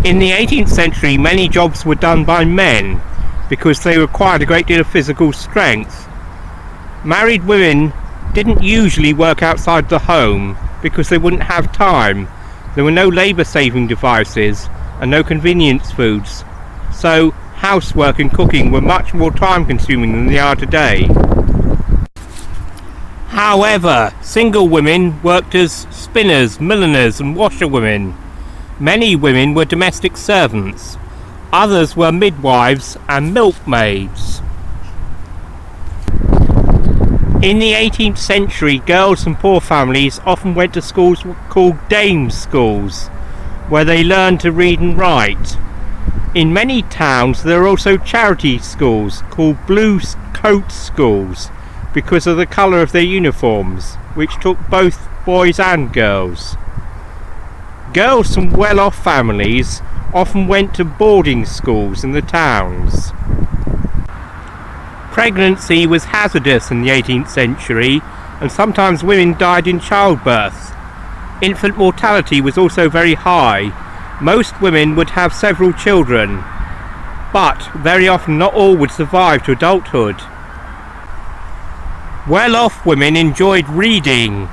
In the 18th century, many jobs were done by men because they required a great deal of physical strength. Married women didn't usually work outside the home because they wouldn't have time. There were no labour-saving devices and no convenience foods, so housework and cooking were much more time-consuming than they are today. However, single women worked as spinners, milliners and washerwomen. Many women were domestic servants. Others were midwives and milkmaids. In the 18th century, girls from poor families often went to schools called dames' schools, where they learned to read and write. In many towns there are also charity schools called blue coat schools because of the colour of their uniforms, which took both boys and girls. Girls from well-off families often went to boarding schools in the towns. Pregnancy was hazardous in the 18th century, and sometimes women died in childbirth. Infant mortality was also very high. Most women would have several children, but very often not all would survive to adulthood. Well-off women enjoyed reading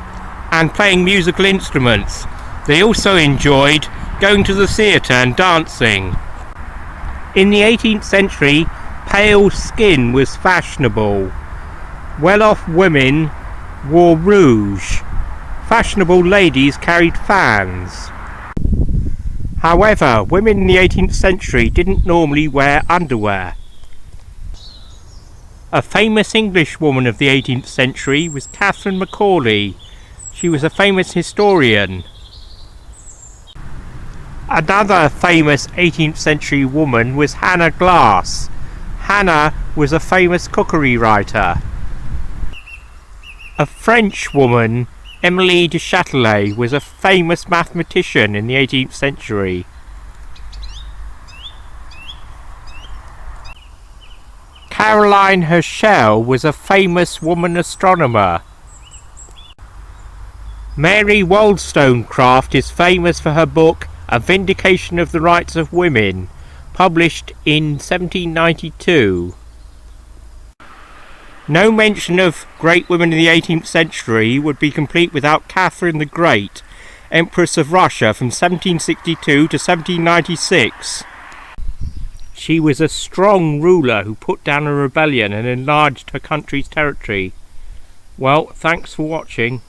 and playing musical instruments. They also enjoyed going to the theatre and dancing. In the 18th century, pale skin was fashionable. Well-off women wore rouge. Fashionable ladies carried fans. However, women in the 18th century didn't normally wear underwear. A famous English woman of the 18th century was Catherine Macaulay. She was a famous historian. Another famous 18th century woman was Hannah Glasse. Hannah was a famous cookery writer. A French woman, Émilie de Châtelet, was a famous mathematician in the 18th century. Caroline Herschel was a famous woman astronomer. Mary Wollstonecraft is famous for her book A Vindication of the Rights of Women, published in 1792. No mention of great women in the 18th century would be complete without Catherine the Great, Empress of Russia from 1762 to 1796. She was a strong ruler who put down a rebellion and enlarged her country's territory. Well, thanks for watching.